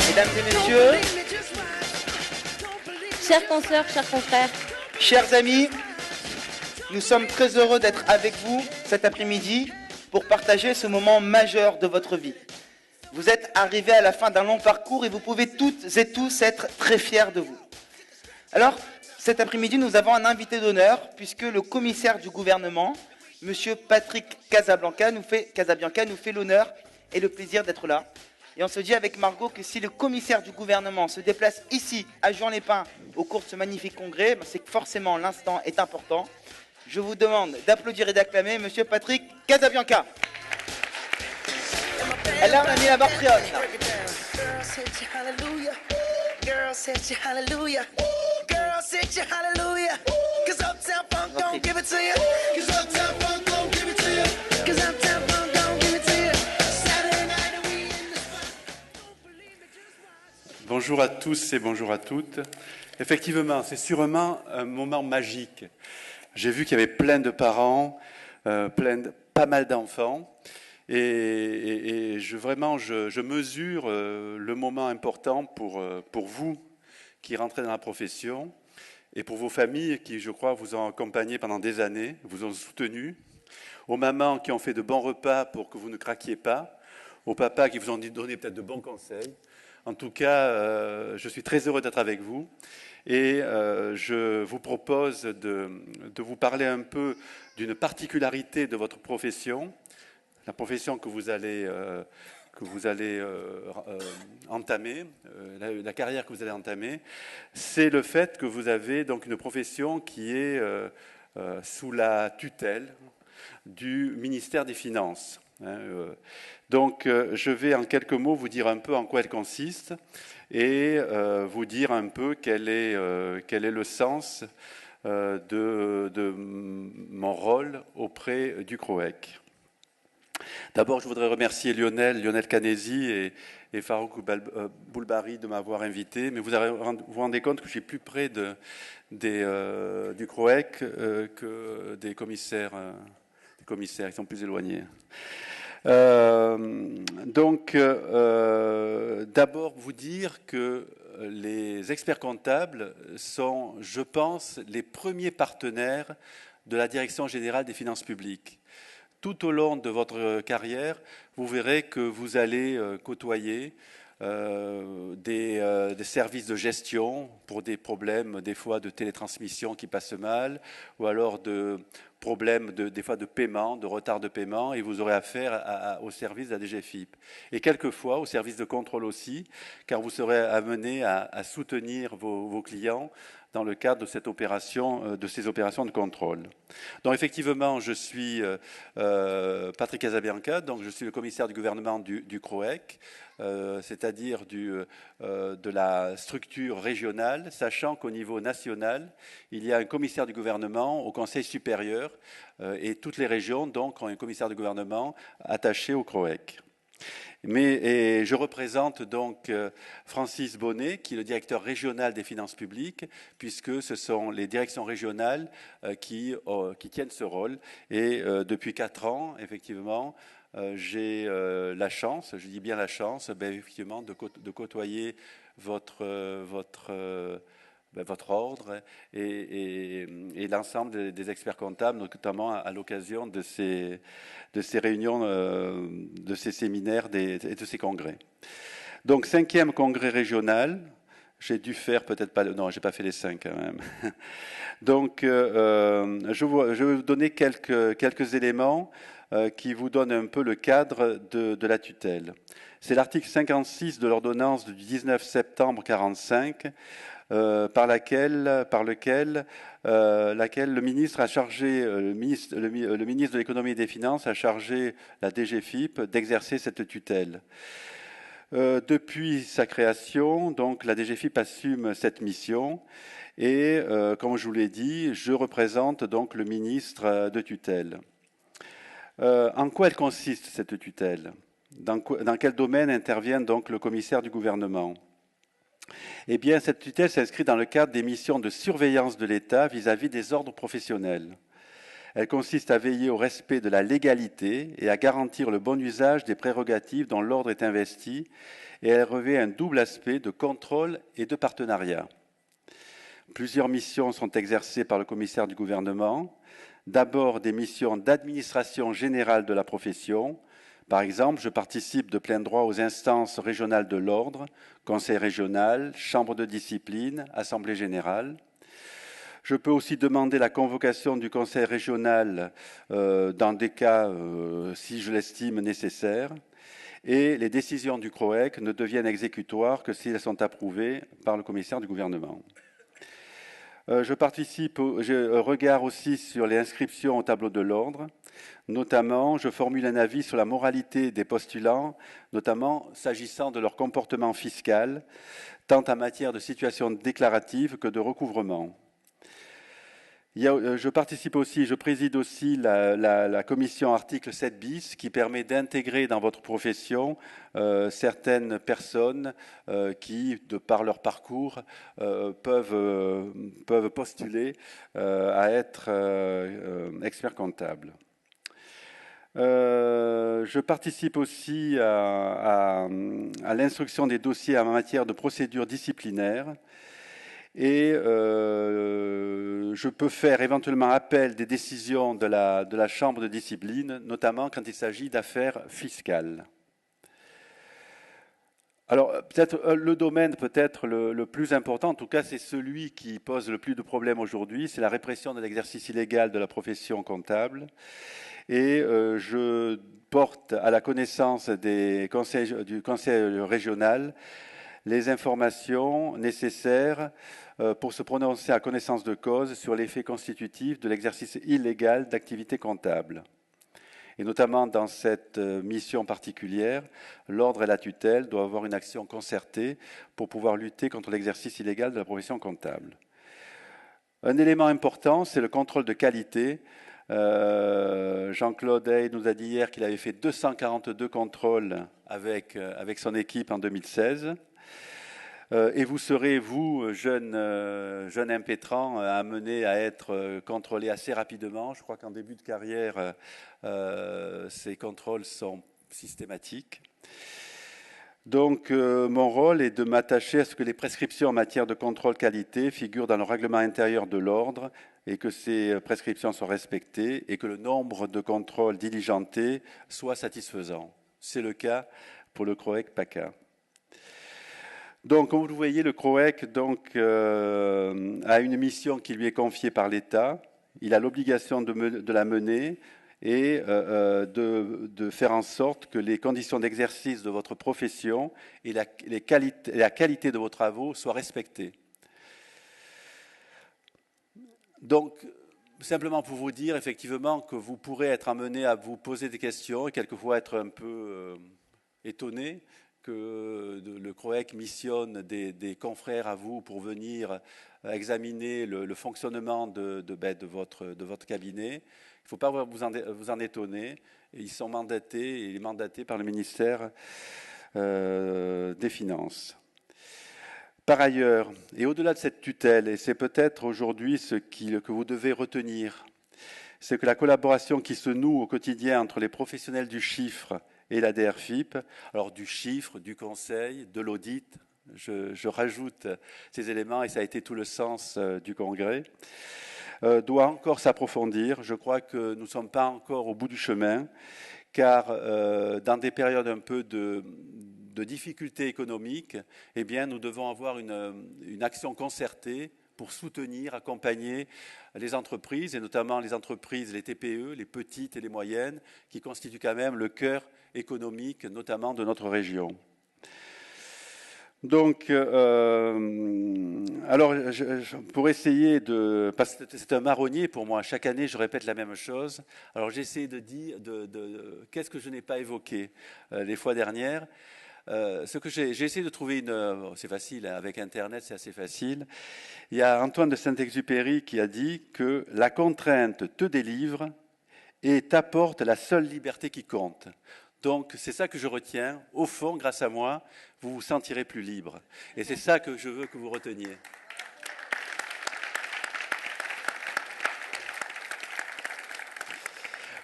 Mesdames et messieurs, chères consoeurs, chers confrères, chers amis, nous sommes très heureux d'être avec vous cet après-midi pour partager ce moment majeur de votre vie. Vous êtes arrivés à la fin d'un long parcours et vous pouvez toutes et tous être très fiers de vous. Alors, cet après-midi, nous avons un invité d'honneur puisque le commissaire du gouvernement, M. Patrick Casabianca, nous fait l'honneur et le plaisir d'être là. Et on se dit avec Margot que si le commissaire du gouvernement se déplace ici, à Juan-les-Pins, au cours de ce magnifique congrès, c'est que forcément l'instant est important. Je vous demande d'applaudir et d'acclamer M. Patrick Casabianca. Et là, on a mis la barre très haute. Bonjour à tous et bonjour à toutes. Effectivement, c'est sûrement un moment magique. J'ai vu qu'il y avait plein de parents, pas mal d'enfants, et je mesure le moment important pour vous qui rentrez dans la profession et pour vos familles qui, je crois, vous ont accompagné pendant des années, vous ont soutenu, aux mamans qui ont fait de bons repas pour que vous ne craquiez pas, aux papas qui vous ont donné peut-être de bons conseils. En tout cas, je suis très heureux d'être avec vous et je vous propose de vous parler un peu d'une particularité de votre profession, la profession que vous allez entamer, la carrière que vous allez entamer. C'est le fait que vous avez donc une profession qui est sous la tutelle du ministère des Finances. Donc, je vais en quelques mots vous dire un peu en quoi elle consiste et vous dire un peu quel est le sens de mon rôle auprès du CROEC. D'abord, je voudrais remercier Lionel Canesi et Farouk Boulbari de m'avoir invité, mais vous vous rendez compte que je suis plus près du CROEC que des commissaires. Ils sont plus éloignés. D'abord vous dire que les experts comptables sont, je pense, les premiers partenaires de la Direction générale des finances publiques. Tout au long de votre carrière, vous verrez que vous allez côtoyer des services de gestion pour des problèmes, des fois de télétransmission qui passent mal, ou alors de problèmes des fois de paiement, de retard de paiement, et vous aurez affaire au service de la DGFiP. Et quelquefois au service de contrôle aussi, car vous serez amené à soutenir vos clients dans le cadre de ces opérations de contrôle. Donc effectivement, je suis Patrick Casabianca, donc je suis le commissaire du gouvernement du CROEC, c'est-à-dire de la structure régionale, sachant qu'au niveau national, il y a un commissaire du gouvernement au Conseil supérieur et toutes les régions donc ont un commissaire du gouvernement attaché au CROEC. Et je représente donc Francis Bonnet, qui est le directeur régional des finances publiques, puisque ce sont les directions régionales qui tiennent ce rôle. Et depuis 4 ans, effectivement, j'ai la chance, je dis bien la chance, effectivement, de côtoyer votre ordre et l'ensemble des experts comptables, notamment à l'occasion de ces réunions, de ces séminaires et de ces congrès. Donc, 5e congrès régional, j'ai dû faire peut-être pas... Non, j'ai pas fait les 5 quand même. Donc, je vais vous donner quelques éléments qui vous donnent un peu le cadre de la tutelle. C'est l'article 56 de l'ordonnance du 19 septembre 1945, par lequel le ministre a chargé, le ministre de l'économie et des finances a chargé la DGFiP d'exercer cette tutelle. Depuis sa création, donc la DGFiP assume cette mission et, comme je vous l'ai dit, je représente donc le ministre de tutelle. En quoi elle consiste cette tutelle ? Dans quel domaine intervient donc le commissaire du gouvernement ? Eh bien, cette tutelle s'inscrit dans le cadre des missions de surveillance de l'État vis-à-vis des ordres professionnels. Elle consiste à veiller au respect de la légalité et à garantir le bon usage des prérogatives dont l'ordre est investi, et elle revêt un double aspect de contrôle et de partenariat. Plusieurs missions sont exercées par le commissaire du gouvernement. D'abord, des missions d'administration générale de la profession. Par exemple, je participe de plein droit aux instances régionales de l'ordre, conseil régional, chambre de discipline, assemblée générale. Je peux aussi demander la convocation du conseil régional dans des cas, si je l'estime nécessaire. Et les décisions du CROEC ne deviennent exécutoires que si elles sont approuvées par le commissaire du gouvernement. Je regarde aussi sur les inscriptions au tableau de l'ordre. Notamment, je formule un avis sur la moralité des postulants, notamment s'agissant de leur comportement fiscal, tant en matière de situation déclarative que de recouvrement. Je préside aussi la commission article 7 bis qui permet d'intégrer dans votre profession certaines personnes qui, de par leur parcours, peuvent postuler à être experts comptables. Je participe aussi à l'instruction des dossiers en matière de procédure disciplinaire. Et je peux faire éventuellement appel des décisions de la Chambre de discipline, notamment quand il s'agit d'affaires fiscales. Alors, peut-être le domaine le plus important, en tout cas, c'est celui qui pose le plus de problèmes aujourd'hui, c'est la répression de l'exercice illégal de la profession comptable. Et je porte à la connaissance du conseil régional les informations nécessaires pour se prononcer à connaissance de cause sur les faits constitutifs de l'exercice illégal d'activité comptable. Et notamment dans cette mission particulière, l'ordre et la tutelle doivent avoir une action concertée pour pouvoir lutter contre l'exercice illégal de la profession comptable. Un élément important, c'est le contrôle de qualité. Jean-Claude Hay nous a dit hier qu'il avait fait 242 contrôles avec son équipe en 2016. Et vous serez, vous, jeune impétrant, amené à être contrôlé assez rapidement. Je crois qu'en début de carrière, ces contrôles sont systématiques. Donc, mon rôle est de m'attacher à ce que les prescriptions en matière de contrôle qualité figurent dans le règlement intérieur de l'ordre et que ces prescriptions soient respectées et que le nombre de contrôles diligentés soit satisfaisant. C'est le cas pour le CROEC-PACA. Donc, comme vous le voyez, le CROEC a une mission qui lui est confiée par l'État. Il a l'obligation de la mener et de faire en sorte que les conditions d'exercice de votre profession et la qualité de vos travaux soient respectées. Donc, simplement pour vous dire effectivement que vous pourrez être amené à vous poser des questions et quelquefois être un peu étonné que le CROEC missionne des confrères à vous pour venir examiner le fonctionnement de votre cabinet. Il ne faut pas vous en étonner. Ils sont mandatés par le ministère des Finances. Par ailleurs, et au-delà de cette tutelle, et c'est peut-être aujourd'hui ce que vous devez retenir, c'est que la collaboration qui se noue au quotidien entre les professionnels du chiffre et la DRFIP, alors du chiffre, du conseil, de l'audit, je rajoute ces éléments et ça a été tout le sens du congrès, doit encore s'approfondir. Je crois que nous ne sommes pas encore au bout du chemin, car dans des périodes un peu de difficultés économiques, eh bien, nous devons avoir une action concertée pour soutenir, accompagner les entreprises, et notamment les entreprises, les TPE, les petites et les moyennes, qui constituent quand même le cœur économique, notamment de notre région. Donc, alors, pour essayer parce que c'est un marronnier pour moi, chaque année je répète la même chose, alors j'ai essayé de dire, qu'est-ce que je n'ai pas évoqué les fois dernières. J'ai essayé de trouver c'est facile, avec Internet c'est assez facile. Il y a Antoine de Saint-Exupéry qui a dit que la contrainte te délivre et t'apporte la seule liberté qui compte. Donc c'est ça que je retiens. Au fond, grâce à moi, vous vous sentirez plus libre. Et c'est ça que je veux que vous reteniez.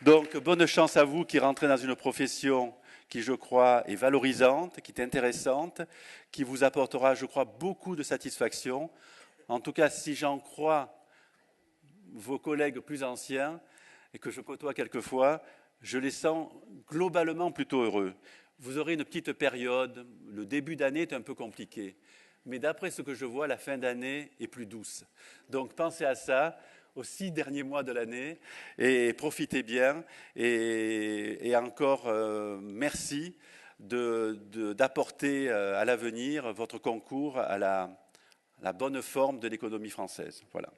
Donc, bonne chance à vous qui rentrez dans une profession qui, je crois, est valorisante, qui est intéressante, qui vous apportera, je crois, beaucoup de satisfaction. En tout cas, si j'en crois vos collègues plus anciens et que je côtoie quelquefois, je les sens globalement plutôt heureux. Vous aurez une petite période, le début d'année est un peu compliqué, mais d'après ce que je vois, la fin d'année est plus douce. Donc pensez à ça aux 6 derniers mois de l'année et profitez bien. Et encore merci d'apporter à l'avenir votre concours à la bonne forme de l'économie française. Voilà.